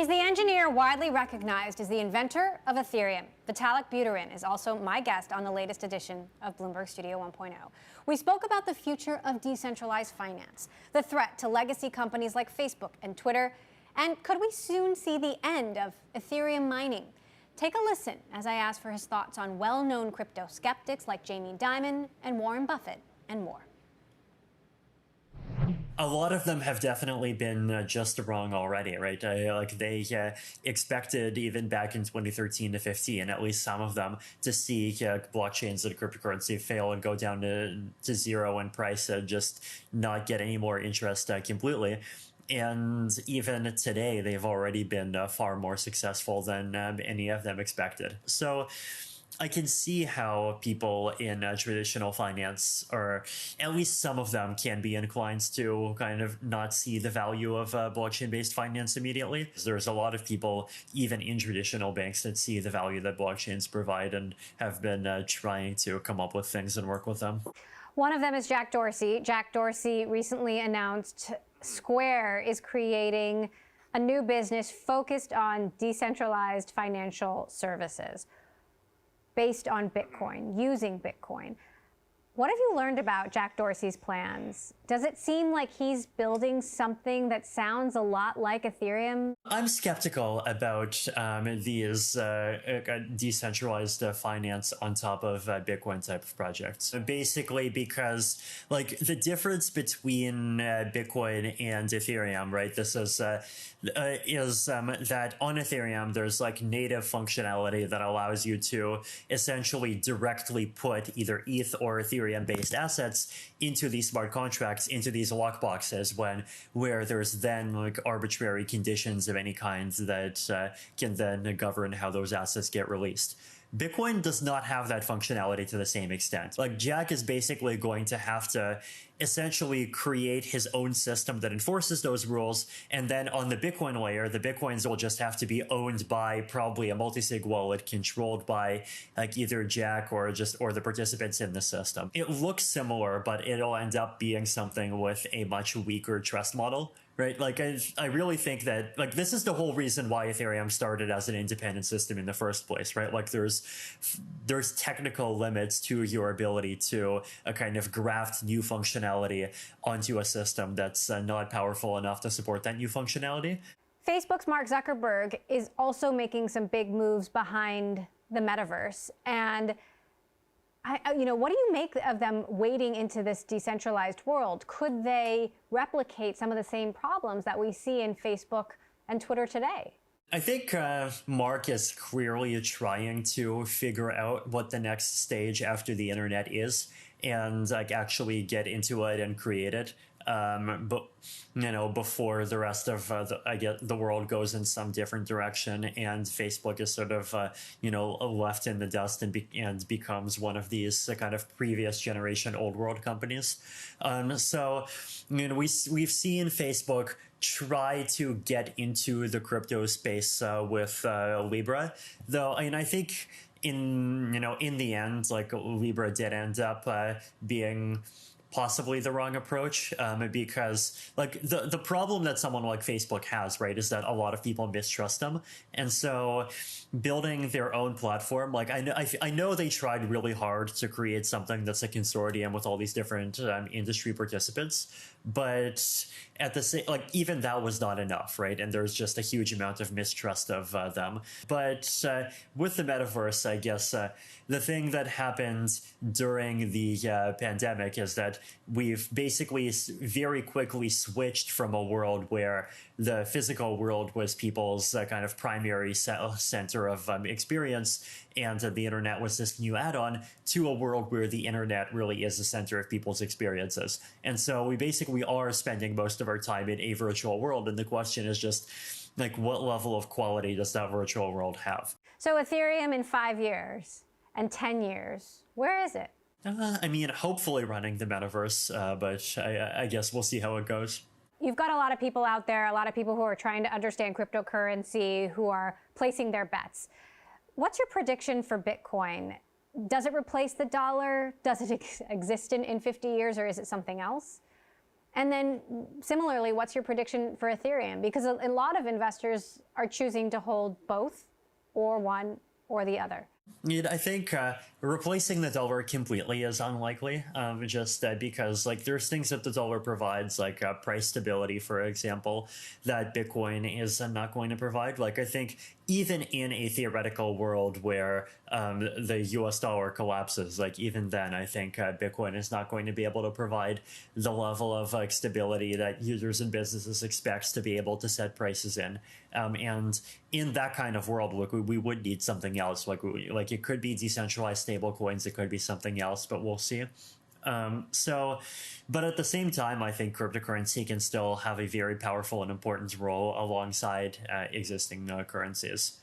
He's the engineer widely recognized as the inventor of Ethereum. Vitalik Buterin is also my guest on the latest edition of Bloomberg Studio 1.0. We spoke about the future of decentralized finance, the threat to legacy companies like Facebook and Twitter, and could we soon see the end of Ethereum mining? Take a listen as I ask for his thoughts on well-known crypto skeptics like Jamie Dimon and Warren Buffett and more. A lot of them have definitely been just wrong already, right? They expected even back in 2013 to 15, at least some of them, to see blockchains and cryptocurrency fail and go down to zero in price and just not get any more interest completely. And even today, they've already been far more successful than any of them expected. So I can see how people in traditional finance, or at least some of them, can be inclined to kind of not see the value of blockchain-based finance immediately. There's a lot of people, even in traditional banks, that see the value that blockchains provide and have been trying to come up with things and work with them. One of them is Jack Dorsey. Jack Dorsey recently announced Square is creating a new business focused on decentralized financial services based on Bitcoin, using Bitcoin. What have you learned about Jack Dorsey's plans? Does it seem like he's building something that sounds a lot like Ethereum? I'm skeptical about these decentralized finance on top of Bitcoin type of projects. Basically because like the difference between Bitcoin and Ethereum, right? This is that on Ethereum, there's like native functionality that allows you to essentially directly put either ETH or Ethereum-based assets into these smart contracts, into these lockboxes, where there's then like arbitrary conditions of any kind that can then govern how those assets get released. Bitcoin does not have that functionality to the same extent. Like Jack is basically going to have to essentially create his own system that enforces those rules. And then on the Bitcoin layer, the Bitcoins will just have to be owned by probably a multi-sig wallet controlled by like either Jack or the participants in the system. It looks similar, but it'll end up being something with a much weaker trust model. Right, like I really think that like this is the whole reason why Ethereum started as an independent system in the first place, right? Like there's technical limits to your ability to kind of graft new functionality onto a system that's not powerful enough to support that new functionality. Facebook's Mark Zuckerberg is also making some big moves behind the metaverse, and what do you make of them wading into this decentralized world? Could they replicate some of the same problems that we see in Facebook and Twitter today? I think Mark is clearly trying to figure out what the next stage after the internet is and like actually get into it and create it. But before the rest of the world goes in some different direction, and Facebook is sort of left in the dust and becomes one of these kind of previous generation old world companies. So we've seen Facebook try to get into the crypto space with Libra, though. I mean, I think in the end, like Libra did end up being possibly the wrong approach, because like the problem that someone like Facebook has, right, is that a lot of people mistrust them. And so building their own platform, like I know they tried really hard to create something that's a consortium with all these different industry participants, but at the same, like even that was not enough, right? And there's just a huge amount of mistrust of them. But with the metaverse, I guess the thing that happened during the pandemic is that we've basically very quickly switched from a world where the physical world was people's kind of primary center of experience, and the internet was this new add-on, to a world where the internet really is the center of people's experiences. And so we basically are spending most of our time in a virtual world, and the question is just like, what level of quality does that virtual world have? So Ethereum in 5 years and 10 years, where is it? I mean, hopefully running the metaverse, but I guess we'll see how it goes. You've got a lot of people out there, a lot of people who are trying to understand cryptocurrency, who are placing their bets. What's your prediction for Bitcoin? Does it replace the dollar? Does it exist in 50 years, or is it something else? And then similarly, what's your prediction for Ethereum? Because a lot of investors are choosing to hold both or one or the other. Yeah, I think replacing the dollar completely is unlikely, just because like there's things that the dollar provides, like price stability, for example, that Bitcoin is not going to provide. Like I think even in a theoretical world where the US dollar collapses, like even then, I think Bitcoin is not going to be able to provide the level of like stability that users and businesses expect to be able to set prices in. And in that kind of world, look, we would need something else. Like it could be decentralized stable coins, it could be something else, but we'll see. But at the same time, I think cryptocurrency can still have a very powerful and important role alongside existing currencies.